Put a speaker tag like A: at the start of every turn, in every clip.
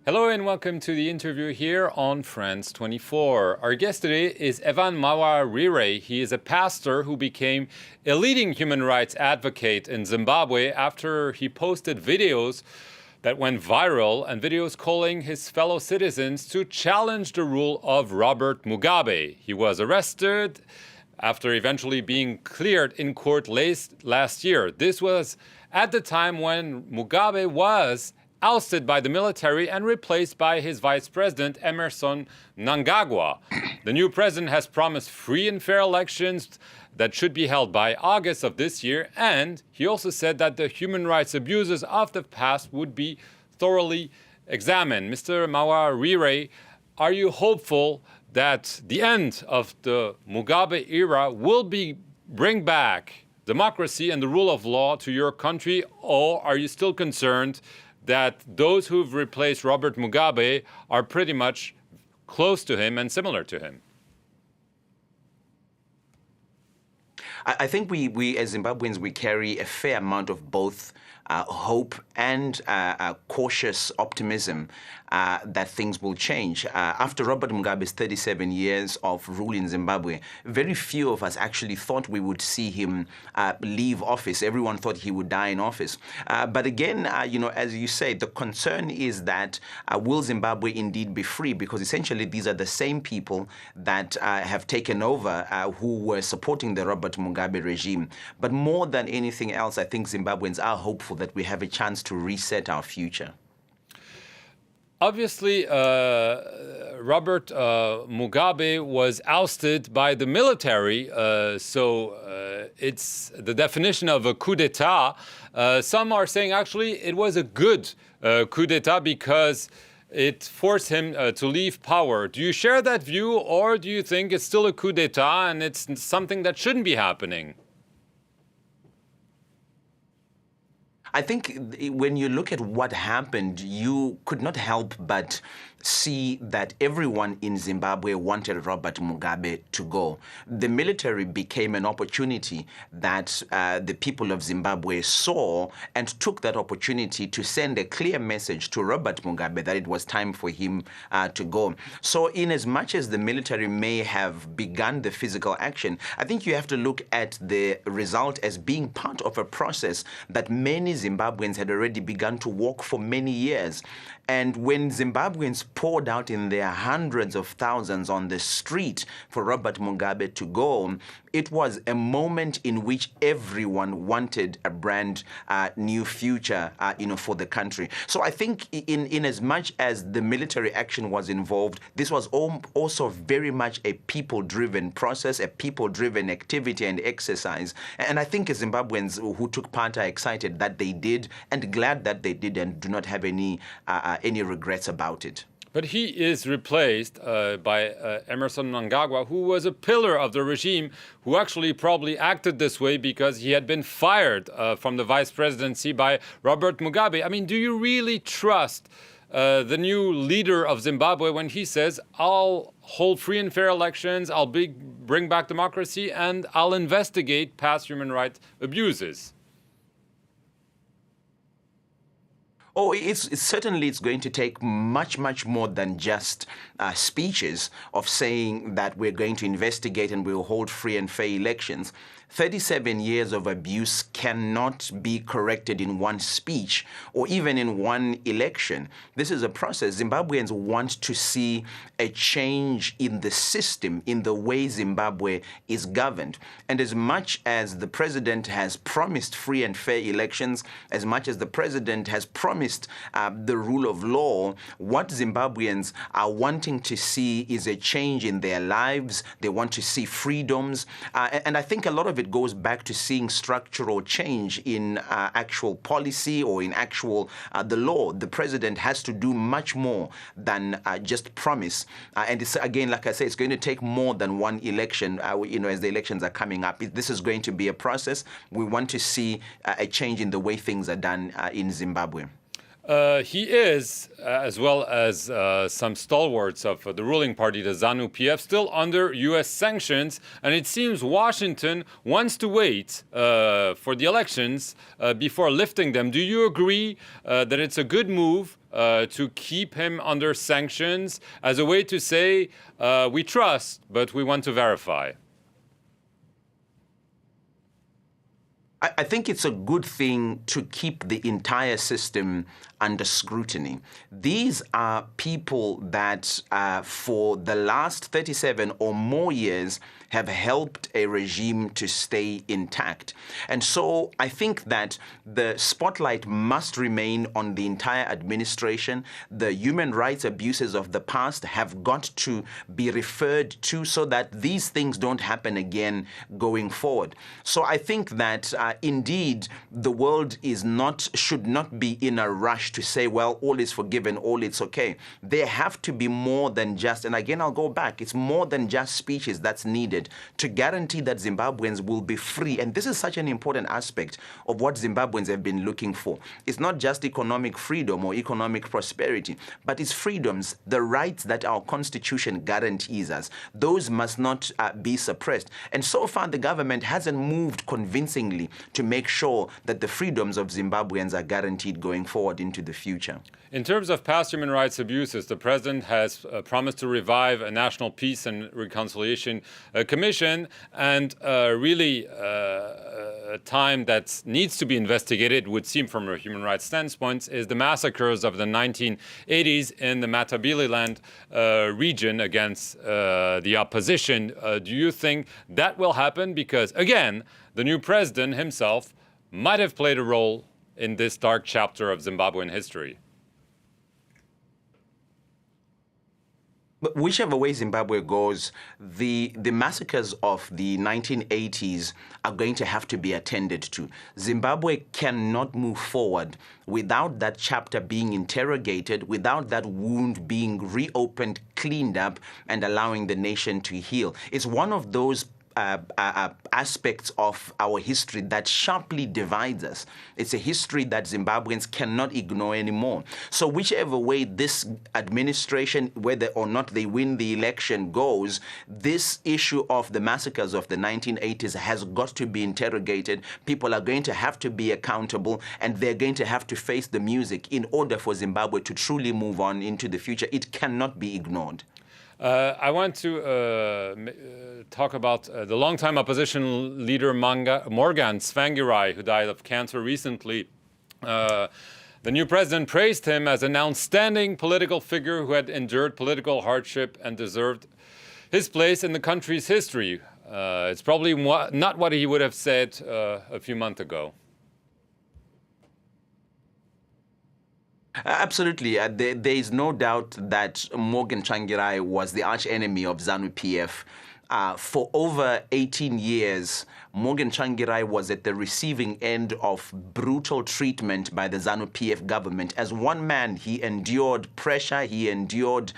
A: Hello and welcome to the interview here on France 24. Our guest today is Evan Mawarire. He is a pastor who became a leading human rights advocate in Zimbabwe after he posted videos that went viral and videos calling his fellow citizens to challenge the rule of Robert Mugabe. He was arrested after eventually being cleared in court last year. This was at the time when Mugabe was ousted by the military and replaced by his vice president, Emmerson Mnangagwa. The new president has promised free and fair elections that should be held by August of this year, and he also said that the human rights abuses of the past would be thoroughly examined. Mr. Mawarire, are you hopeful that the end of the Mugabe era will bring back democracy and the rule of law to your country, or are you still concerned that those who've replaced Robert Mugabe are pretty much close to him and similar to him?
B: I think we as Zimbabweans, we carry a fair amount of both hope and cautious optimism that things will change. After Robert Mugabe's 37 years of rule in Zimbabwe, very few of us actually thought we would see him leave office. Everyone thought he would die in office. But again, as you say, the concern is that will Zimbabwe indeed be free? Because essentially these are the same people that have taken over who were supporting the Robert Mugabe regime. But more than anything else, I think Zimbabweans are hopeful that we have a chance to reset our future.
A: Obviously, Robert Mugabe was ousted by the military, so it's the definition of a coup d'etat. Some are saying actually it was a good coup d'etat because it forced him to leave power. Do you share that view, or do you think it's still a coup d'etat and it's something that shouldn't be happening?
B: I think when you look at what happened, you could not help but see that everyone in Zimbabwe wanted Robert Mugabe to go. The military became an opportunity that the people of Zimbabwe saw and took that opportunity to send a clear message to Robert Mugabe that it was time for him to go. So in as much as the military may have begun the physical action, I think you have to look at the result as being part of a process that many Zimbabweans had already begun to walk for many years. And when Zimbabweans poured out in their hundreds of thousands on the street for Robert Mugabe to go, it was a moment in which everyone wanted a brand new future, for the country. So I think in as much as the military action was involved, this was also very much a people-driven process, a people-driven activity and exercise. And I think as Zimbabweans who took part are excited that they did and glad that they did and do not have any regrets about it.
A: But he is replaced by Emmerson Mnangagwa, who was a pillar of the regime, who actually probably acted this way because he had been fired from the vice presidency by Robert Mugabe. I mean, do you really trust the new leader of Zimbabwe when he says, I'll hold free and fair elections, I'll bring back democracy, and I'll investigate past human rights abuses?
B: Oh, certainly it's going to take much more than just speeches of saying that we're going to investigate and we'll hold free and fair elections. 37 years of abuse cannot be corrected in one speech or even in one election. This is a process. Zimbabweans want to see a change in the system, in the way Zimbabwe is governed. And as much as the president has promised free and fair elections, as much as the president has promised the rule of law, what Zimbabweans are wanting to see is a change in their lives. They want to see freedoms. And I think a lot of it goes back to seeing structural change in actual policy or in actual the law. The president has to do much more than just promise. And it's, again, like I say, it's going to take more than one election, as the elections are coming up. This is going to be a process. We want to see a change in the way things are done in Zimbabwe.
A: He is, as well as some stalwarts of the ruling party, the ZANU-PF, still under U.S. sanctions, and it seems Washington wants to wait for the elections before lifting them. Do you agree that it's a good move to keep him under sanctions as a way to say, we trust, but we want to verify?
B: I think it's a good thing to keep the entire system under scrutiny. These are people that for the last 37 or more years have helped a regime to stay intact. And so I think that the spotlight must remain on the entire administration. The human rights abuses of the past have got to be referred to so that these things don't happen again going forward. So I think that indeed the world should not be in a rush to say, well, all is forgiven, all is okay. There have to be more than just, and again I'll go back, it's more than just speeches that's needed to guarantee that Zimbabweans will be free. And this is such an important aspect of what Zimbabweans have been looking for. It's not just economic freedom or economic prosperity, but it's freedoms, the rights that our constitution guarantees us. Those must not be suppressed. And so far, the government hasn't moved convincingly to make sure that the freedoms of Zimbabweans are guaranteed going forward into the future.
A: In terms of past human rights abuses, the president has promised to revive a National Peace and Reconciliation Commission, and really a time that needs to be investigated, would seem from a human rights standpoint, is the massacres of the 1980s in the Matabeleland region against the opposition. Do you think that will happen? Because, again, the new president himself might have played a role in this dark chapter of Zimbabwean history.
B: But whichever way Zimbabwe goes, the massacres of the 1980s are going to have to be attended to. Zimbabwe cannot move forward without that chapter being interrogated, without that wound being reopened, cleaned up, and allowing the nation to heal. It's one of those aspects of our history that sharply divides us. It's a history that Zimbabweans cannot ignore anymore. So whichever way this administration, whether or not they win the election, goes, this issue of the massacres of the 1980s has got to be interrogated. People are going to have to be accountable, and they're going to have to face the music in order for Zimbabwe to truly move on into the future. It cannot be ignored.
A: I want to talk about the longtime opposition leader Morgan Tsvangirai, who died of cancer recently. The new president praised him as an outstanding political figure who had endured political hardship and deserved his place in the country's history. It's probably not what he would have said a few months ago.
B: Absolutely. There is no doubt that Morgan Tsvangirai was the archenemy of ZANU-PF. For over 18 years, Morgan Tsvangirai was at the receiving end of brutal treatment by the ZANU-PF government. As one man, he endured pressure, he endured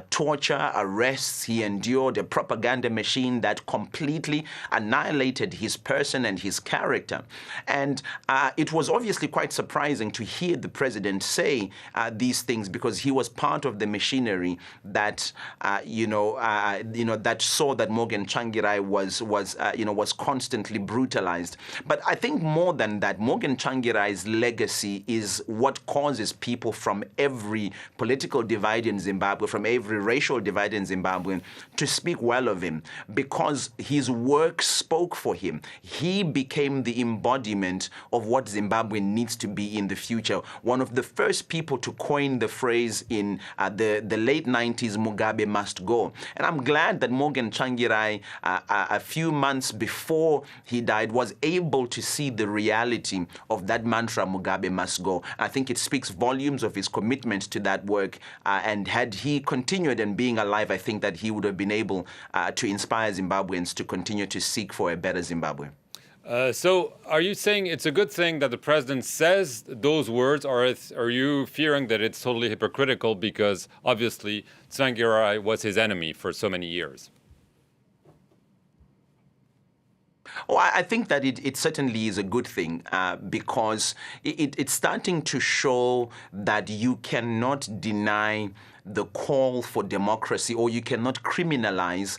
B: torture, arrests, he endured a propaganda machine that completely annihilated his person and his character. And it was obviously quite surprising to hear the president say these things, because he was part of the machinery that, that saw that Morgan Tsvangirai was constantly brutalized. But I think more than that, Morgan Tsvangirai's legacy is what causes people from every political divide in Zimbabwe, from every racial divide in Zimbabwe, to speak well of him, because his work spoke for him. He became the embodiment of what Zimbabwe needs to be in the future. One of the first people to coin the phrase in the late 90s, Mugabe must go. And I'm glad that Morgan Tsvangirai, a few months before he died, was able to see the reality of that mantra, Mugabe must go. I think it speaks volumes of his commitment to that work. And had he continued and being alive, I think that he would have been able to inspire Zimbabweans to continue to seek for a better Zimbabwe.
A: So are you saying it's a good thing that the president says those words, or are you fearing that it's totally hypocritical because obviously Tsvangirai was his enemy for so many years?
B: Oh, I think that it certainly is a good thing because it's starting to show that you cannot deny the call for democracy, or you cannot criminalize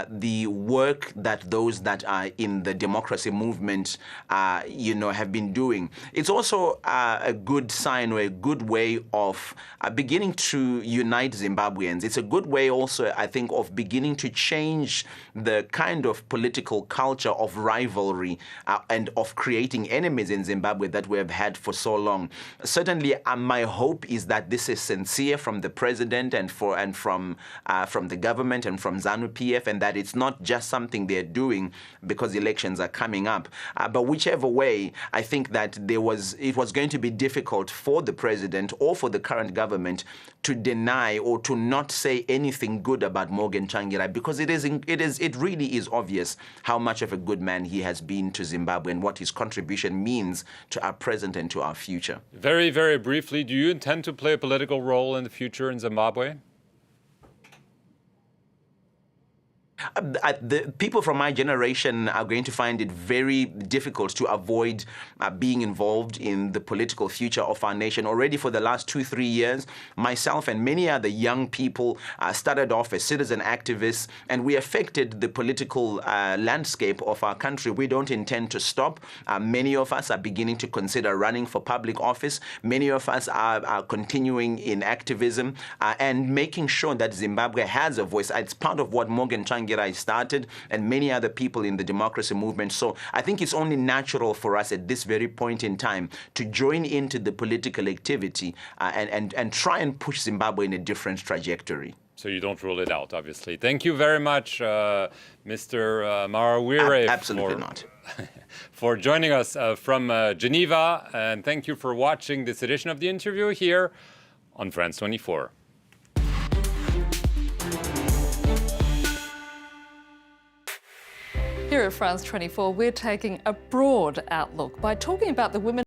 B: the work that those that are in the democracy movement, have been doing. It's also a good sign, or a good way of beginning to unite Zimbabweans. It's a good way also, I think, of beginning to change the kind of political culture of rivalry and of creating enemies in Zimbabwe that we have had for so long. Certainly, my hope is that this is sincere from the president and from the government and from ZANU-PF, and that it's not just something they're doing because elections are coming up. But whichever way, I think that it was going to be difficult for the president or for the current government to deny or to not say anything good about Morgan Tsvangirai, because it really is obvious how much of a good man he has been to Zimbabwe and what his contribution means to our present and to our future.
A: Very, very briefly, do you intend to play a political role in the future in Zimbabwe?
B: The people from my generation are going to find it very difficult to avoid being involved in the political future of our nation. Already for the last 2-3 years, myself and many other young people started off as citizen activists, and we affected the political landscape of our country. We don't intend to stop. Many of us are beginning to consider running for public office. Many of us are continuing in activism and making sure that Zimbabwe has a voice. It's part of what Morgan Tsvangirai started, and many other people in the democracy movement. So I think it's only natural for us at this very point in time to join into the political activity and try and push Zimbabwe in a different trajectory.
A: So you don't rule it out, obviously. Thank you very much, Mr. Mawarire.
B: Absolutely not.
A: For joining us from Geneva, and thank you for watching this edition of The Interview here on France 24.
C: Here at France 24, we're taking a broad outlook by talking about the women